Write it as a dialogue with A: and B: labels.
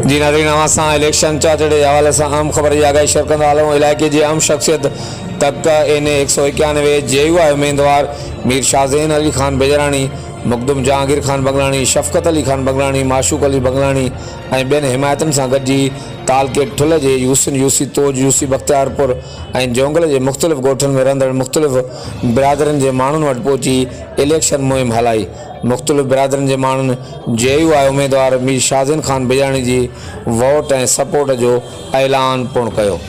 A: जी नाज़रीन, असां इलेक्शन चहचटो जे हवाले सां अहम ख़बर जी आगाही शेयर कंदा हलूं। इलाइक़े जी अहम शख़्सियत तक इन 191 JUI उम्मीदवार मीर शाहज़ेन अली ख़ान बजराणी, मुक़दम जहांगीर ख़ान बंगलाणी, शफ़क़त अली ख़ान बंगलाणी, माशूक अली बंगलाणी ऐं ॿियनि हिमायतन सां गॾिजी तालके ठुल जे यूसी तोज, यूसी बख्तियारपुर ऐं जोंगल जे मुख़्तलिफ़ ॻोठनि में रहंदड़ मुख़्तलिफ़ बिरादरनि जे माण्हुनि वटि पहुची इलेक्शन मुहिम हलाई। मुख़्तलिफ़ बिरादरनि जे माण्हुनि JUI उम्मीदवार मीर शाहज़ेन ख़ान बजराणी जी वोट ऐं सपोर्ट जो ऐलान पिणु कयो।